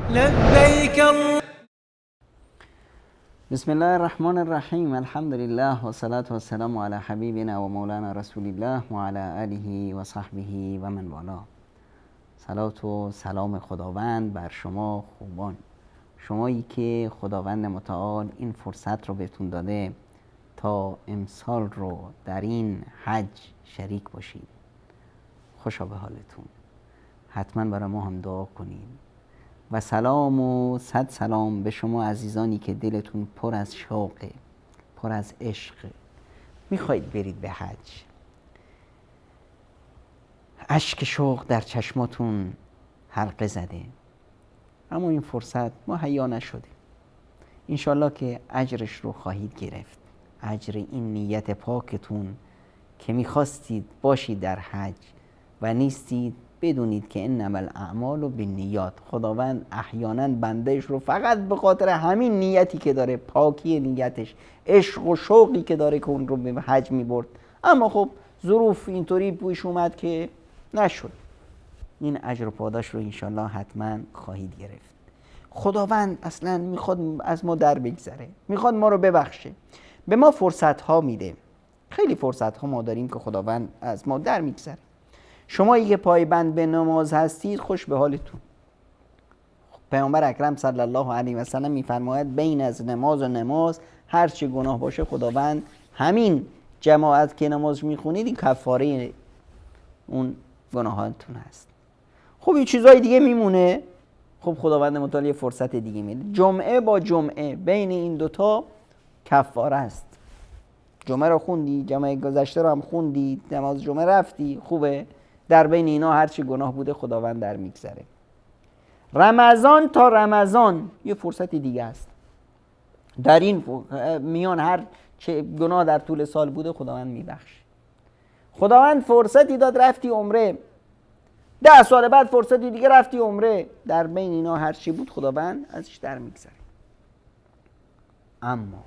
لبيك بسم الله الرحمن الرحیم. الحمد لله و صلاة و سلام علی حبیبنا و مولانا رسول الله و علی آله و صحبه و من والا. صلات و سلام خداوند بر شما خوبان، شمایی که خداوند متعال این فرصت رو بهتون داده تا امسال رو در این حج شریک باشید. خوشا به حالتون، حتما برای ما هم دعا کنید. و سلام و صد سلام به شما عزیزانی که دلتون پر از شوقه، پر از عشق، میخواید برید به حج، اشک شوق در چشماتون حلقه زده، اما این فرصت مهیا نشده. انشالله که اجرش رو خواهید گرفت، اجر این نیت پاکتون که میخواستید باشید در حج و نیستید. بدونید که انما الاعمال بالنیات، خداوند احیانا بندهش رو فقط به خاطر همین نیتی که داره، پاکی نیتش، عشق و شوقی که داره که اون رو به حج میبرد، اما خب ظروف اینطوری پیش اومد که نشد. این اجر و پاداش رو انشالله حتما خواهید گرفت. خداوند اصلا میخواد از ما در بگذره، میخواد ما رو ببخشه، به ما فرصت ها میده. خیلی فرصت ها ما داریم که خداوند از ما در میگذره. شمایی که پایبند به نماز هستید خوش به حالتون. پیامبر اکرم صلی الله علیه و سلم میفرماید بین از نماز و نماز هر چه گناه باشه خداوند همین جماعت که نماز میخونید این کفاره اون گناهاتون هست. خب این چیزای دیگه میمونه. خب خداوند متعال یه فرصت دیگه میده، جمعه با جمعه بین این دوتا کفاره است. جمعه رو خوندی، جمعه گذشته رو هم خوندی، نماز جمعه رفتی، خوبه، در بین اینا هرچی گناه بوده خداوند در میگذره. رمضان تا رمضان یه فرصت دیگه است. در این میان هر چه گناه در طول سال بوده خداوند میبخشه. خداوند فرصتی داد رفتی عمره، 10 سال بعد فرصتی دیگه رفتی عمره، در بین اینا هر چی بود خداوند ازش در میگذره. اما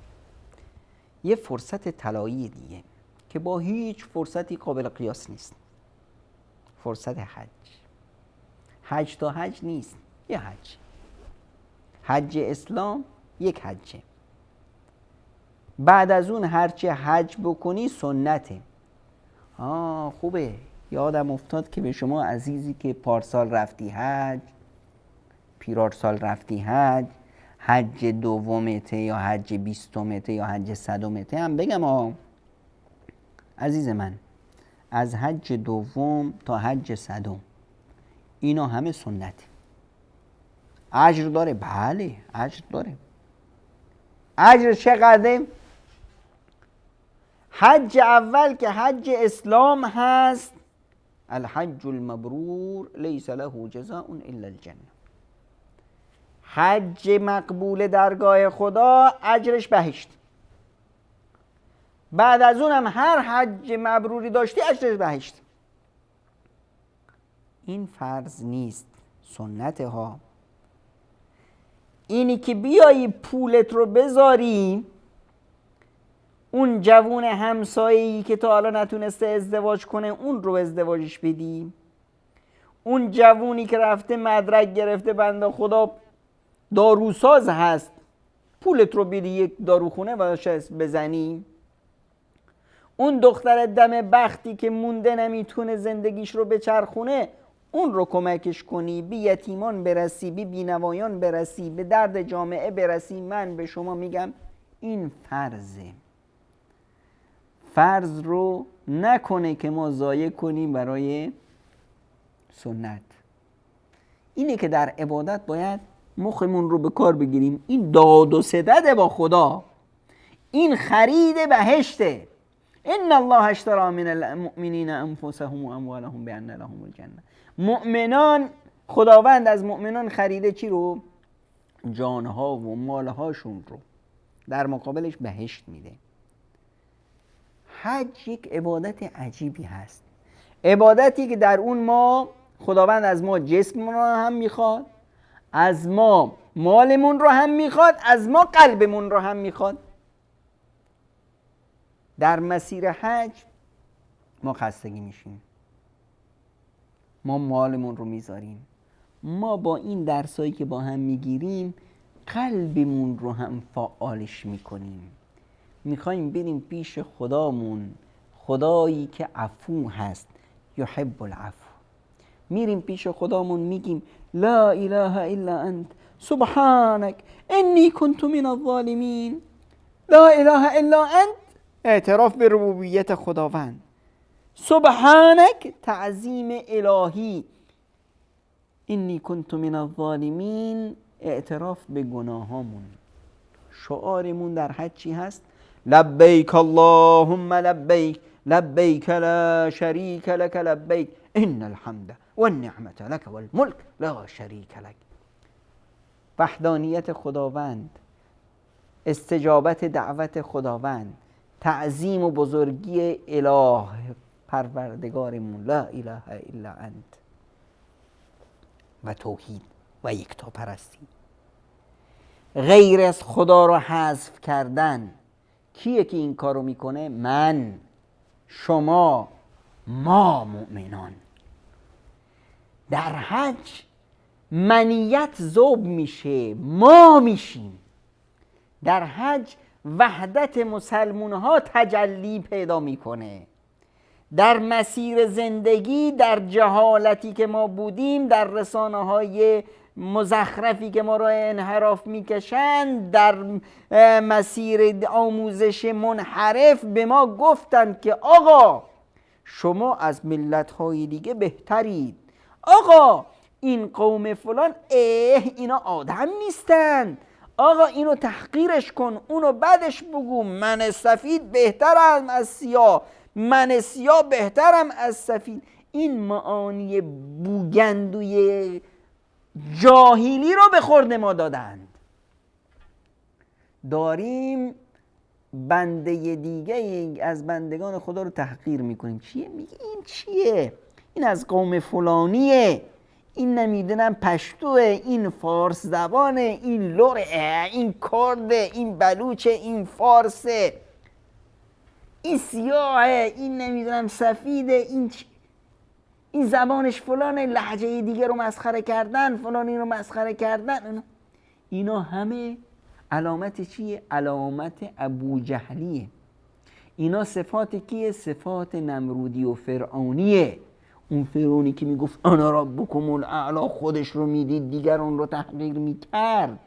یه فرصت طلایی دیگه که با هیچ فرصتی قابل قیاس نیست، فرصت حج. حج تا حج نیست، یه حج. حج اسلام یک حجه، بعد از اون هرچه حج بکنی سنته. خوبه، یادم افتاد که به شما عزیزی که پارسال رفتی حج، پیرارسال رفتی حج، حج دومته یا حج 20مته یا حج 100مته هم بگم عزیز من، از حج دوم تا حج 100 اینا همه سنته. اجر داره؟ بله اجر داره. اجر چقدره؟ حج اول که حج اسلام هست، الحج المبرور لیس له جزاء الا الجنه. حج مقبول درگاه خدا اجرش بهشت. بعد از اونم هر حج مبروری داشتی اجرش بهشت. این فرض نیست، سنته ها. اینی که بیایی پولت رو بذاری اون جوون همسایه‌ای که تا حالا نتونسته ازدواج کنه اون رو ازدواجش بدی، اون جوونی که رفته مدرک گرفته بنده خدا داروساز هست پولت رو بدی یک داروخونه و بزنی، اون دختر دم بختی که مونده نمیتونه زندگیش رو بچرخونه اون رو کمکش کنی، بی یتیمان برسی، بی بینوایان برسی، به درد جامعه برسی. من به شما میگم این فرضه. فرض رو نکنه که ما ضایع کنیم برای سنت. اینه که در عبادت باید مخمون رو به کار بگیریم. این داد و ستد با خدا، این خرید بهشته. ان الله اشتری من المؤمنین انفسهم و اموالهم بان لهم الجنه. مؤمنان، خداوند از مؤمنان خریده چی رو؟ جانها و مالهاشون رو، در مقابلش بهشت میده. حج یک عبادت عجیبی هست، عبادتی که در اون ما خداوند از ما جسممون رو هم میخواد، از ما مالمون رو هم میخواد، از ما قلبمون رو هم میخواد. در مسیر حج ما خستگی میشیم، ما مالمون رو میذاریم، ما با این درسایی که با هم میگیریم قلبمون رو هم فعالش میکنیم. میخوایم بریم پیش خدامون، خدایی که عفو هست، یحب العفو. میریم پیش خدامون میگیم لا اله الا انت سبحانك انی کنت من الظالمین. لا اله الا انت، اعتراف به ربوبیت خداوند. سبحانك، تعظیم الهی. انی کنت من الظالمین، اعتراف به گناهامون. شعارمون در حج چی هست؟ لبیک اللهم لبیک، لبیک لا شریک لک لبیک، ان الحمد والنعمة لك والملک لا شریک لک. وحدانیت خداوند، استجابت دعوت خداوند، تعظیم و بزرگی اله پروردگارمون، لا اله الا انت، و توحید و یکتاپرستی. غیر از خدا رو حذف کردن. کیه که این کارو میکنه؟ من، شما، ما مؤمنان. در حج منیت ذوب میشه، ما میشیم. در حج وحدت مسلمون ها تجلی پیدا میکنه. در مسیر زندگی، در جهالتی که ما بودیم، در رسانه های مزخرفی که ما را انحراف میکشند، در مسیر آموزش منحرف به ما گفتند که آقا شما از ملت‌های دیگه بهترید، آقا این قوم فلان اینا آدم نیستند، آقا اینو تحقیرش کن، اونو بدش بگو، من سفید بهترم از سیاه، من سیاه بهترم از سفید. این معانی بوگندوی جاهلی رو به خورد ما دادند. داریم بنده دیگه از بندگان خدا رو تحقیر میکنیم. چیه؟ میگه این چیه؟ این از قوم فلانیه، این نمیدونم پشتوه، این فارس زبانه، این لوره، این کرده، این بلوچه، این فارسه، این سیاهه، این نمیدونم سفیده، این زبانش فلانه، لهجه دیگه رو مسخره کردن، فلانی رو مسخره کردن. اینا همه علامت چیه؟ علامت ابو جهلیه. اینا صفات کیه؟ صفات نمرودی و فرعونیه. اون فرعونی که میگفت انا ربکم الاعلی، خودش رو میدید دیگران رو تحقیر میکرد.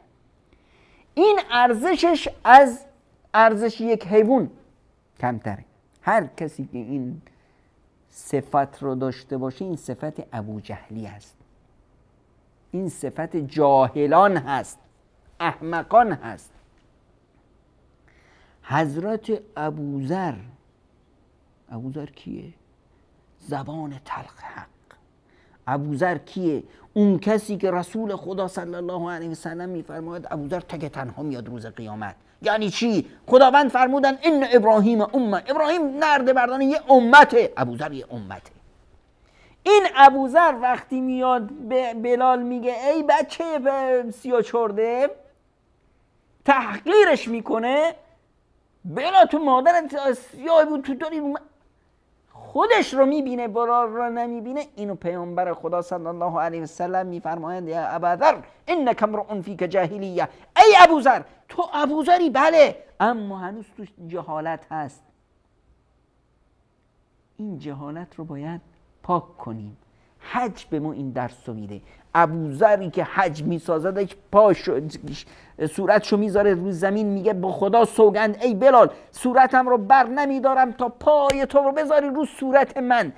این ارزشش از ارزش یک حیوان کمتره. هر کسی که این صفت رو داشته باشه، این صفت ابو جهلی هست، این صفت جاهلان هست، احمقان هست. حضرت ابوذر کیه؟ زبان تلخ حق. ابوذر کیه؟ اون کسی که رسول خدا صلی الله علیه و سلم میفرماید ابوذر تک تنها میاد روز قیامت. یعنی چی؟ خداوند فرمودن ان ابراهیم امه، ابراهیم نرد مردانه یه امته، ابوذر یه امته. این ابوذر وقتی میاد به بلال میگه ای بچه سیاه چرده، تحقیرش میکنه. بلال تو مادرت سیاه بود، تو داری خودش رو میبینه، برار رو نمیبینه. اینو پیامبر خدا صلی الله علیه و سلم میفرمایند یا ابوذر انک امرؤ فیک جاهلیه، ای ابوذر تو ابوذری بله، اما هنوز تو جهالت هست. این جهالت رو باید پاک کنیم. حج به ما این درس رو میده. ابوذری که حج میسازد صورتشو میذاره روی زمین، میگه با خدا سوگند ای بلال صورتم رو بر نمیدارم تا پای تو رو بذاری رو صورت من.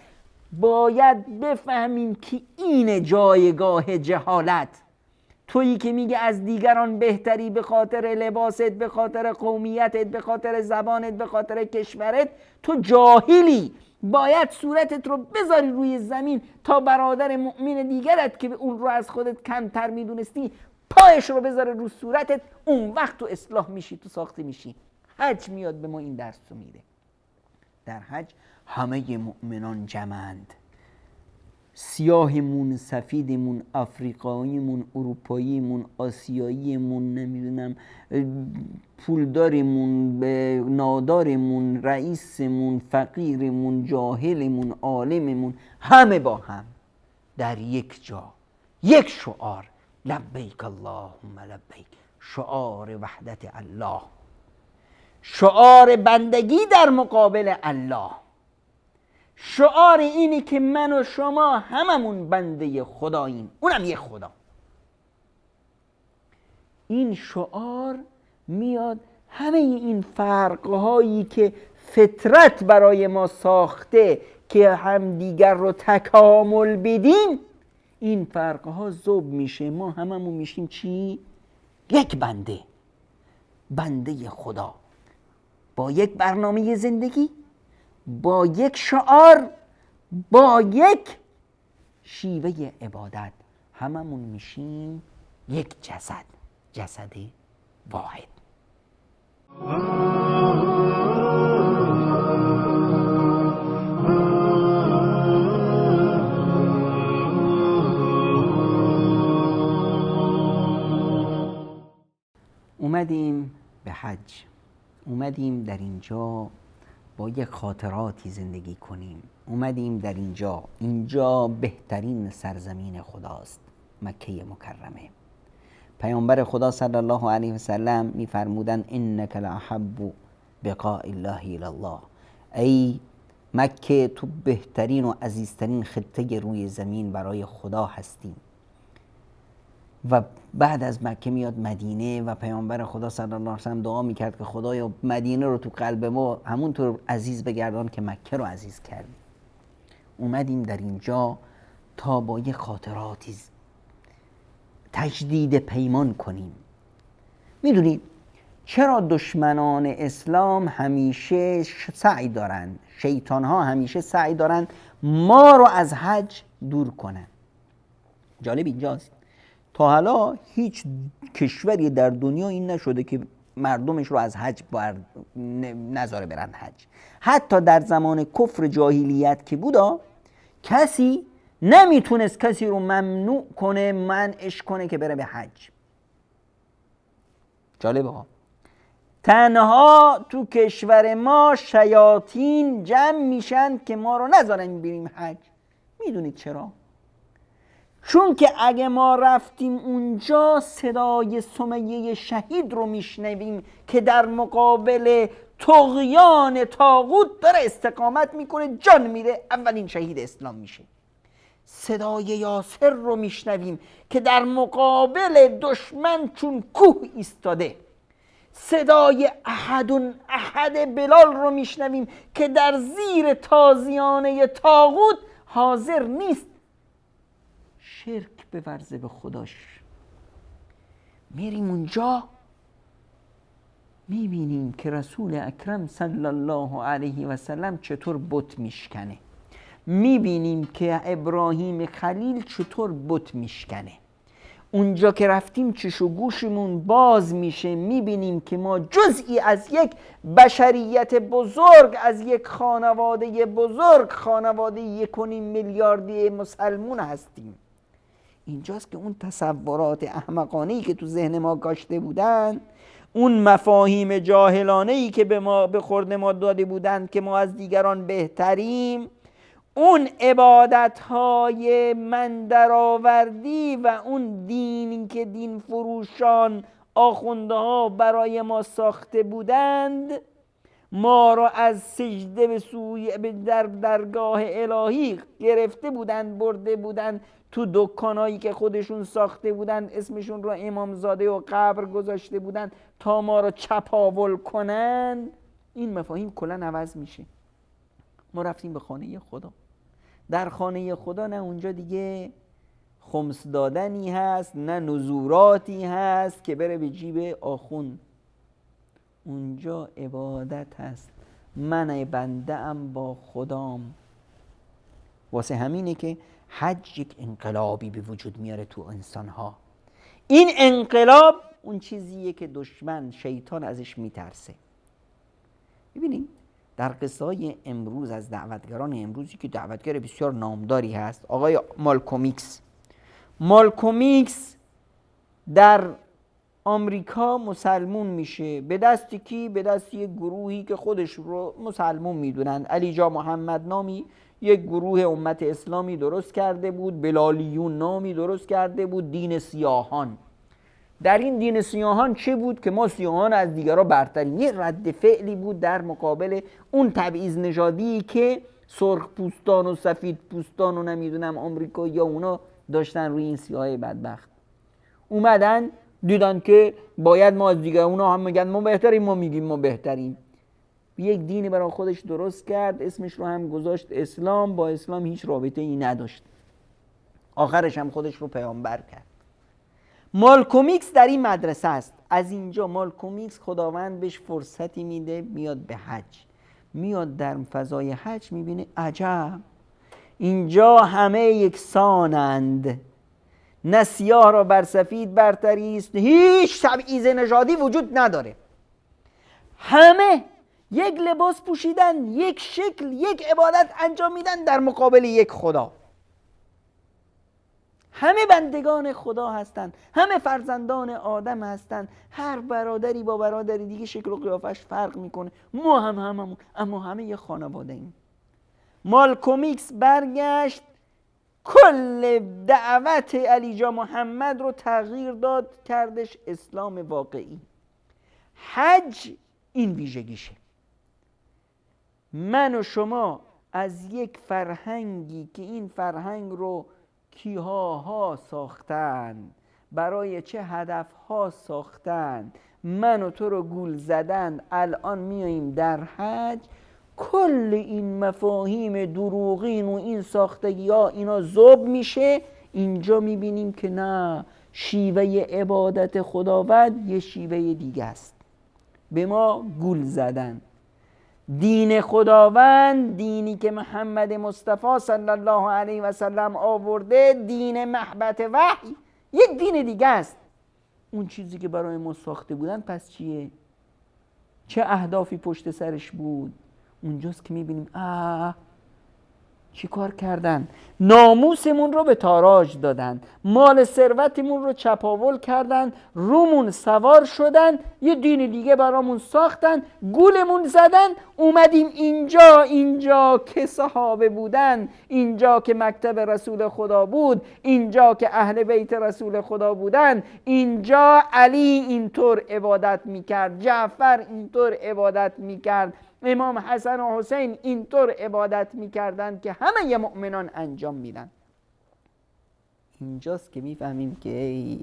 باید بفهمیم که این جایگاه جهالت. تویی که میگه از دیگران بهتری به خاطر لباست، به خاطر قومیتت، به خاطر زبانت، به خاطر کشورت، تو جاهلی. باید صورتت رو بذاری روی زمین تا برادر مؤمن دیگرت که اون رو از خودت کمتر میدونستی پایش رو بذاره رو صورتت. اون وقت تو اصلاح میشی، تو ساخته میشی. حج میاد به ما این درس رو میده. در حج همه مؤمنان جمعند. سیاهمون، سفیدمون، افریقاییمون، اروپاییمون، آسیاییمون، نمیدونم پولدارمون، نادارمون، رئیسمون، فقیرمون، جاهلمون، عالممون، همه با هم در یک جا یک شعار، لبیک اللهم لبیک، شعار وحدت الله، شعار بندگی در مقابل الله، شعار اینی که من و شما هممون بنده خداییم، اونم یک خدا. این شعار میاد همه این فرقهایی که فطرت برای ما ساخته که همدیگر رو تکامل بدیم، این فرقها ذوب میشه، ما هممون میشیم چی؟ یک بنده، بنده خدا، با یک برنامه زندگی، با یک شعار، با یک شیوه عبادت، هممون میشیم یک جسد، جسد واحد. اومدیم به حج، اومدیم در اینجا با یک خاطراتی زندگی کنیم، اومدیم در اینجا بهترین سرزمین خداست، مکه مکرمه. پیامبر خدا صلی الله علیه و سلم میفرمودند انک لاحب بقاء الله الی الله، ای مکه تو بهترین و عزیزترین خطه روی زمین برای خدا هستی. و بعد از مکه میاد مدینه و پیامبر خدا صلی الله علیه و سلم دعا میکرد که خدایا مدینه رو تو قلب ما همونطور عزیز بگردان که مکه رو عزیز کردی. اومدیم در اینجا تا با یه خاطراتی تجدید پیمان کنیم. میدونید چرا دشمنان اسلام همیشه سعی دارن، شیطان ها همیشه سعی دارن ما رو از حج دور کنن؟ جالب اینجاست تا حالا هیچ کشوری در دنیا این نشده که مردمش رو از حج نذاره برن حج. حتی در زمان کفر جاهلیت که بودا، کسی نمیتونست کسی رو ممنوع کنه، منعش کنه که بره به حج. جالبه ها. تنها تو کشور ما شیاطین جمع میشن که ما رو نذارن بریم حج. میدونید چرا؟ چون که اگه ما رفتیم اونجا صدای سمیه شهید رو میشنویم که در مقابل طغیان طاغوت داره استقامت میکنه، جان میده، اولین شهید اسلام میشه. صدای یاسر رو میشنویم که در مقابل دشمن چون کوه ایستاده. صدای احد بلال رو میشنویم که در زیر تازیانه طاغوت حاضر نیست شرک بورزه به خداش. میریم اونجا میبینیم که رسول اکرم صلی الله علیه و سلم چطور بت میشکنه، میبینیم که ابراهیم خلیل چطور بت میشکنه. اونجا که رفتیم چش و گوشمون باز میشه، میبینیم که ما جزئی از یک بشریت بزرگ، از یک خانواده بزرگ، خانواده 1.5 میلیاردی مسلمون هستیم. اینجاست که اون تصورات احمقانه‌ای که تو ذهن ما کاشته بودن، اون مفاهیم جاهلانه‌ای که به خورد ما داده بودن که ما از دیگران بهتریم، اون عبادت‌های من درآوردی و اون دینی که دین فروشان آخوندها برای ما ساخته بودند، ما را از سجده به درگاه الهی گرفته بودند، برده بودند تو دکانایی که خودشون ساخته بودند، اسمشون رو امامزاده و قبر گذاشته بودند تا ما را چپاول کنند. این مفاهیم کلا عوض میشه. ما رفتیم به خانه خدا. در خانه خدا نه اونجا دیگه خمس دادنی هست، نه نذوراتی هست که بره به جیب آخوند. اونجا عبادت هست، من بنده ام با خدام. واسه همینه که حج یک انقلابی به وجود میاره تو انسانها. این انقلاب اون چیزیه که دشمن شیطان ازش میترسه. ببینید در قصه های امروز از دعوتگران امروزی که دعوتگر بسیار نامداری هست، آقای مالکوم ایکس در آمریکا مسلمون میشه به دست کی؟ به دست یک گروهی که خودش رو مسلمون میدونن. علی جا محمد نامی یک گروه امت اسلامی درست کرده بود، بلالیون نامی درست کرده بود، دین سیاهان. در این دین سیاهان چه بود که ما سیاهان از دیگران برتریم؟ یه رد فعلی بود در مقابل اون تبعیض نژادی که سرخ پوستان و سفید پوستان و نمیدونم آمریکا یا اونا داشتن روی این سیاهای بدبخت. اومدن دیدن که باید ما از دیگر، اونا هم میگن ما بهتریم، ما میگیم ما بهتریم. یک دینی برای خودش درست کرد، اسمش رو هم گذاشت اسلام. با اسلام هیچ رابطه ای نداشت، آخرش هم خودش رو پیامبر کرد. مالکوم ایکس در این مدرسه است. از اینجا مالکوم ایکس خداوند بهش فرصتی میده بیاد به حج. میاد در فضای حج میبینه عجب، اینجا همه یکسانند، نه سیاه را بر سفید برتری است، هیچ تبعیض نژادی وجود نداره، همه یک لباس پوشیدن، یک شکل، یک عبادت انجام میدن در مقابل یک خدا. همه بندگان خدا هستند، همه فرزندان آدم هستند. هر برادری با برادری دیگه شکل و قیافش فرق میکنه، ما هممون، اما همه یه خانواده ایم. مالکوم ایکس برگشت کل دعوت علی جا محمد رو تغییر داد، کردش اسلام واقعی. حج این ویژگیشه. من و شما از یک فرهنگی که این فرهنگ رو کیها ساختن، برای چه هدفها ساختن، من و تو رو گول زدن، الان میاییم در حج کل این مفاهیم دروغین و این ساختگی ها اینا ذوب میشه. اینجا میبینیم که نه، شیوه عبادت خداوند یه شیوه دیگه است. به ما گول زدن. دین خداوند، دینی که محمد مصطفی صلی الله علیه و سلم آورده، دین محبت وحی، یک دین دیگه است. اون چیزی که برای ما ساخته بودن پس چیه؟ چه اهدافی پشت سرش بود؟ اونجاست که میبینیم چی کار کردن؟ ناموسمون رو به تاراج دادن، مال ثروتمون رو چپاول کردن، رومون سوار شدن، یه دین دیگه برامون ساختن، گولمون زدن. اومدیم اینجا که صحابه بودن، اینجا که مکتب رسول خدا بود، اینجا که اهل بیت رسول خدا بودن، اینجا علی اینطور عبادت میکرد، جعفر اینطور عبادت میکرد، امام حسن و حسین اینطور عبادت میکردن که همه مؤمنان انجام میدن. اینجاست که میفهمیم که ای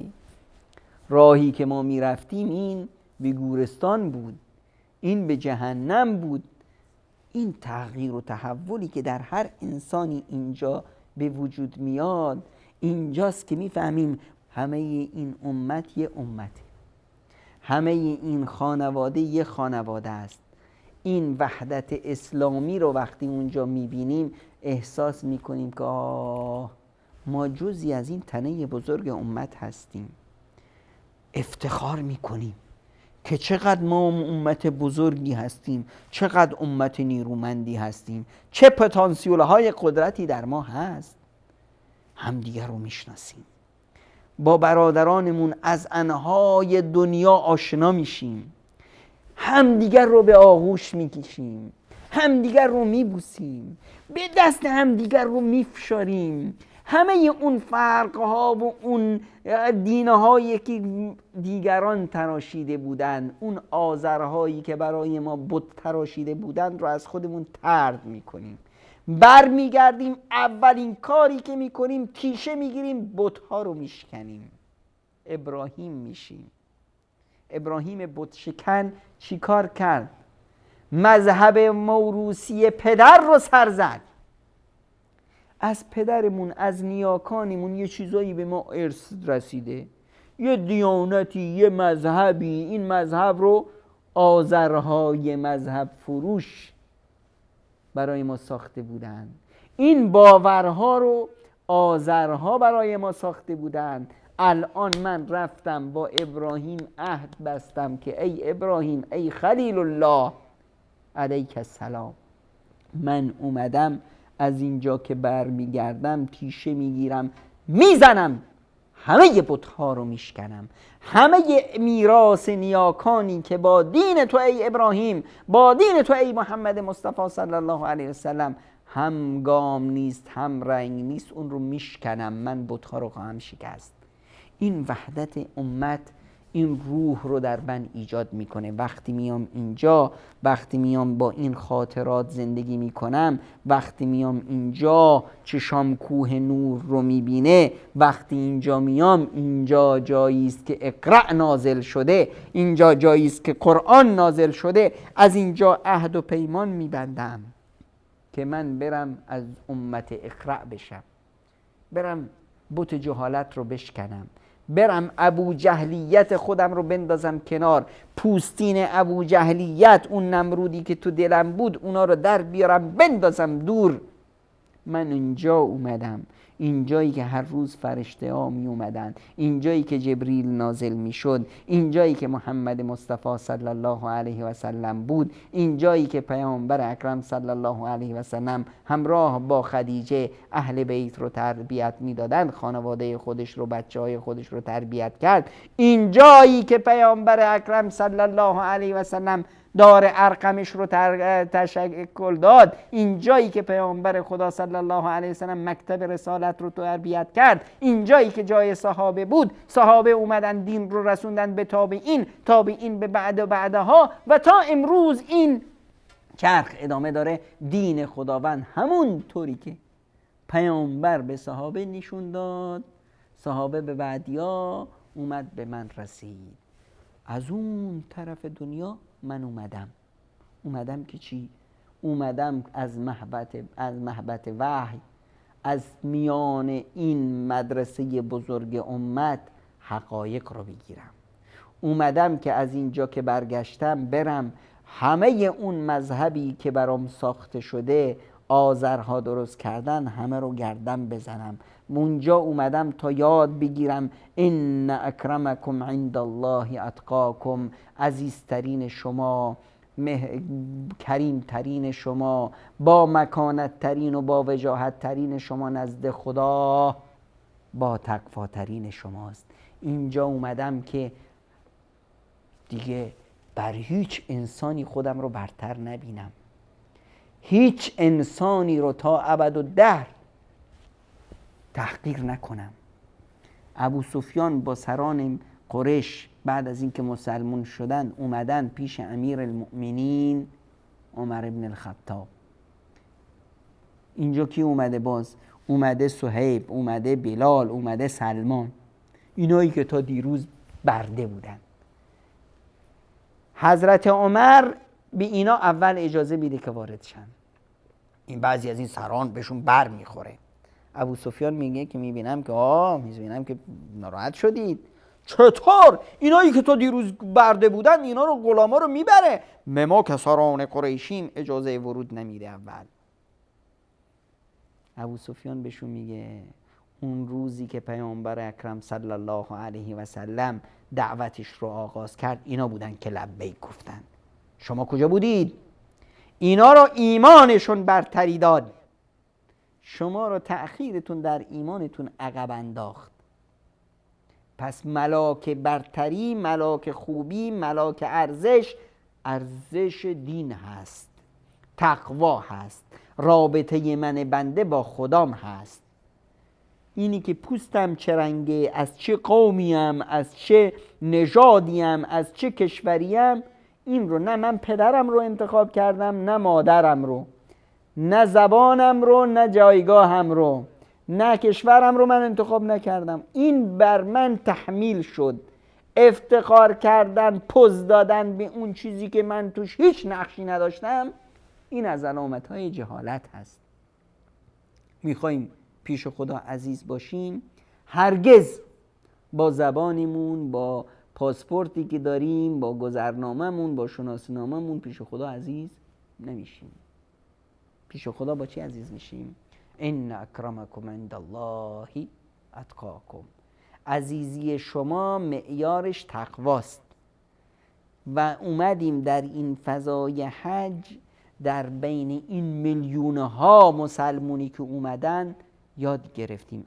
راهی که ما میرفتیم این به گورستان بود، این به جهنم بود. این تغییر و تحولی که در هر انسانی اینجا به وجود میاد، اینجاست که میفهمیم همه این امت یه امته، همه این خانواده یه خانواده است. این وحدت اسلامی رو وقتی اونجا میبینیم احساس میکنیم که ما جزئی از این تنه بزرگ امت هستیم. افتخار میکنیم که چقدر ما امت بزرگی هستیم، چقدر امت نیرومندی هستیم، چه پتانسیل های قدرتی در ما هست. همدیگر رو میشناسیم، با برادرانمون از انهای دنیا آشنا میشیم، همدیگر رو به آغوش میکشیم، همدیگر رو میبوسیم، به دست همدیگر رو میفشاریم. همه اون فرقها و اون دینهایی که دیگران تراشیده بودن، اون آزرهایی که برای ما بت تراشیده بودن رو از خودمون طرد میکنیم. برمیگردیم، اولین کاری که میکنیم تیشه میگیریم، بتها رو میشکنیم، ابراهیم میشیم. ابراهیم بت شکن چی کار کرد؟ مذهب موروثی پدر رو سر زد. از پدرمون، از نیاکانمون یه چیزایی به ما ارث رسیده، یه دیانتی، یه مذهبی. این مذهب رو آزرهای مذهب فروش برای ما ساخته بودن، این باورها رو آزرها برای ما ساخته بودن. الان من رفتم با ابراهیم عهد بستم که ای ابراهیم، ای خلیل الله علیک السلام، من اومدم از اینجا که برمیگردم تیشه میگیرم میزنم همه بت‌ها رو میشکنم، همه میراث نیاکانی که با دین تو ای ابراهیم، با دین تو ای محمد مصطفی صلی الله علیه وسلم هم گام نیست هم رنگ نیست، اون رو میشکنم، من بت‌ها رو خواهم شکست. این وحدت امت این روح رو در من ایجاد میکنه. وقتی میام اینجا، وقتی میام با این خاطرات زندگی میکنم، وقتی میام اینجا چشام کوه نور رو میبینه، وقتی اینجا میام، اینجا جایی است که اقرأ نازل شده، اینجا جایی است که قرآن نازل شده، از اینجا عهد و پیمان میبندم که من برم از امت اقرأ بشم، برم بت جهالت رو بشکنم، برم ابو جهلیت خودم رو بندازم کنار، پوستین ابو جهلیت، اون نمرودی که تو دلم بود، اونا رو در بیارم بندازم دور. من اینجا اومدم، اینجایی که هر روز فرشته ها می اومدن، اینجایی که جبریل نازل می شد، اینجایی که محمد مصطفی صلی الله علیه و سلم بود، اینجایی که پیامبر اکرم صلی الله علیه و سلم همراه با خدیجه اهل بیت رو تربیت می دادن، خانواده خودش رو، بچه های خودش رو تربیت کرد، اینجایی که پیامبر اکرم صلی الله علیه و سلم دار ارقمش رو تشکل داد، اینجایی که پیامبر خدا صلی الله علیه وسلم مکتب رسالت رو تربیت کرد، اینجایی که جای صحابه بود، صحابه اومدن دین رو رسوندن به تابعین، تابعین به بعد و بعدها، و تا امروز این چرخ ادامه داره. دین خداوند همون طوری که پیامبر به صحابه نشون داد، صحابه به بعدیا اومد به من رسید. از اون طرف دنیا من اومدم که چی؟ اومدم از محبت وحی، از میان این مدرسه بزرگ امت حقایق رو بگیرم. اومدم که از اینجا که برگشتم برم همه اون مذهبی که برام ساخته شده، آذرها درست کردن، همه رو گردن بزنم. اونجا اومدم تا یاد بگیرم ان اکرمکم عند الله اتقاکم، عزیزترین شما، کریمترین شما، با مکانت ترین و با وجاهت ترین شما نزد خدا با تقواترین شماست. اینجا اومدم که دیگه بر هیچ انسانی خودم رو برتر نبینم، هیچ انسانی رو تا ابدالدهر تحقیر نکنم. ابو سفیان با سران قریش بعد از اینکه مسلمون شدن اومدن پیش امیر المؤمنین عمر ابن الخطاب. اینجا کی اومده؟ باز اومده صهیب، اومده بلال، اومده سلمان، اینایی که تا دیروز برده بودن. حضرت عمر به اینا اول اجازه میده که وارد شن. این بعضی از این سران بهشون بر میخوره. ابو سفیان میگه که میبینم که ناراحت شدید، چطور اینایی که تو دیروز برده بودن اینا رو، غلاما رو میبره؟ ما که سران قریشیم اجازه ورود نمیده. اول ابو سفیان بهشون میگه اون روزی که پیامبر اکرم صلی الله علیه و سلم دعوتش رو آغاز کرد، اینا بودن که لبیک گفتن. شما کجا بودید؟ اینا رو ایمانشون برتری داد، شما رو تأخیرتون در ایمانتون عقب انداخت. پس ملاک برتری، ملاک خوبی، ملاک ارزش دین هست، تقوا هست، رابطه من بنده با خدام هست. اینی که پوستم چه رنگه، از چه قومیم، از چه نژادیم، از چه کشوریم، این رو نه من پدرم رو انتخاب کردم، نه مادرم رو، نه زبانم رو، نه جایگاهم رو، نه کشورم رو من انتخاب نکردم. این بر من تحمیل شد. افتخار کردن، پوز دادن به اون چیزی که من توش هیچ نقشی نداشتم، این از علامت‌های جهالت هست. میخوایم پیش خدا عزیز باشیم، هرگز با زبانمون، با پاسپورتی که داریم، با گذرنامه‌مون، با شناسنامه‌مون پیش خدا عزیز نمیشیم. پیش خدا با چی عزیز میشیم؟ ان اکرمکم عند الله اتقاکم. عزیزی شما معیارش تقواست. و اومدیم در این فضای حج، در بین این میلیونها مسلمونی که اومدن یاد گرفتیم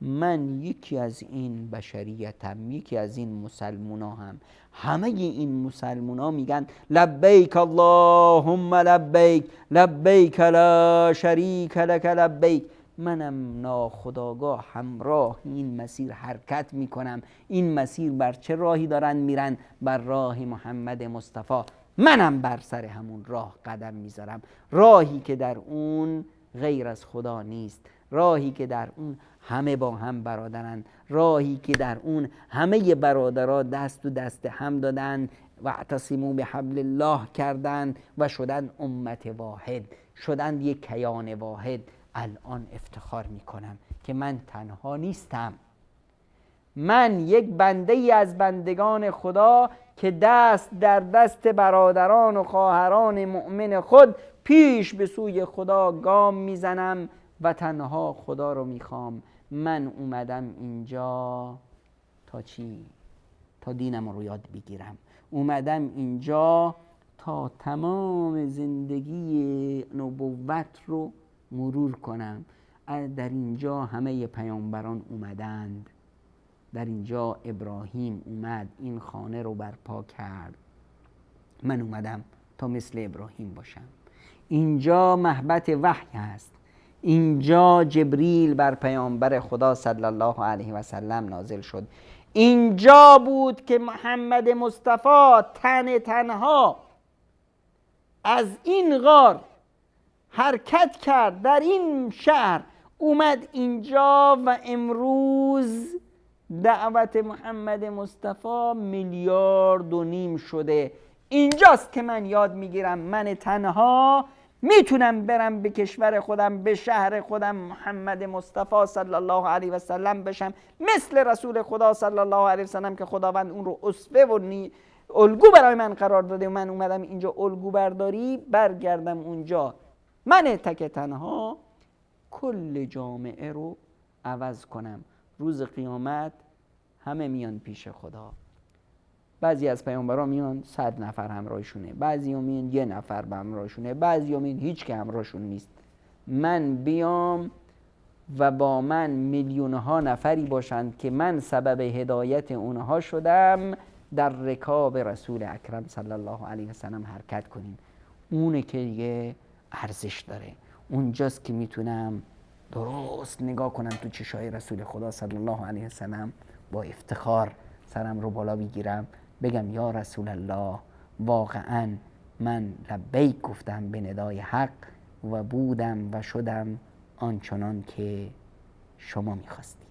من یکی از این بشریتم، یکی از این مسلمونا هم. همه این مسلمونا میگن لبیک اللهم لبیک لبیک لا شریک لک لبیک. منم ناخودآگاه همراه این مسیر حرکت میکنم. این مسیر بر چه راهی دارن میرن؟ بر راه محمد مصطفی. منم بر سر همون راه قدم میذارم، راهی که در اون غیر از خدا نیست، راهی که در اون همه با هم برادرن، راهی که در اون همه برادرها دست و دست هم دادن و اعتصموا بحبل الله کردن و شدن امت واحد، شدن یک کیان واحد. الان افتخار میکنم که من تنها نیستم. من یک بنده ای از بندگان خدا که دست در دست برادران و خواهران مؤمن خود پیش به سوی خدا گام میزنم و تنها خدا رو میخوام. من اومدم اینجا تا چی؟ تا دینم رو یاد بگیرم. اومدم اینجا تا تمام زندگی نبوت رو مرور کنم. در اینجا همه پیامبران اومدند. در اینجا ابراهیم اومد این خانه رو برپا کرد. من اومدم تا مثل ابراهیم باشم. اینجا مهبط وحی هست. اینجا جبریل بر پیامبر خدا صلی الله علیه و سلم نازل شد. اینجا بود که محمد مصطفی تنها از این غار حرکت کرد، در این شهر اومد اینجا و امروز دعوت محمد مصطفی 1.5 میلیارد شده. اینجاست که من یاد میگیرم من تنها میتونم برم به کشور خودم، به شهر خودم، محمد مصطفی صلی الله علیه و سلم بشم مثل رسول خدا صلی الله علیه و سلم که خداوند اون رو اسوه و الگو برای من قرار داده و من اومدم اینجا الگو برداری برگردم اونجا. من تک تنها کل جامعه رو عوض کنم. روز قیامت همه میان پیش خدا. بعضی از پیامبران میان 100 نفر همراهشونه، بعضی ها میان 1 نفر همراهشونه، بعضی ها میان هیچ که همراهشون نیست. من بیام و با من میلیون ها نفری باشند که من سبب هدایت اونها شدم، در رکاب رسول اکرم صلی الله علیه و سلم حرکت کنیم. اونه که یه ارزش داره. اونجاست که میتونم درست نگاه کنم تو چشای رسول خدا صلی الله علیه و سلم، با افتخار سرم رو بالا بگیرم بگم یا رسول الله واقعا من لبیک گفتم به ندای حق و بودم و شدم آنچنان که شما میخواستید.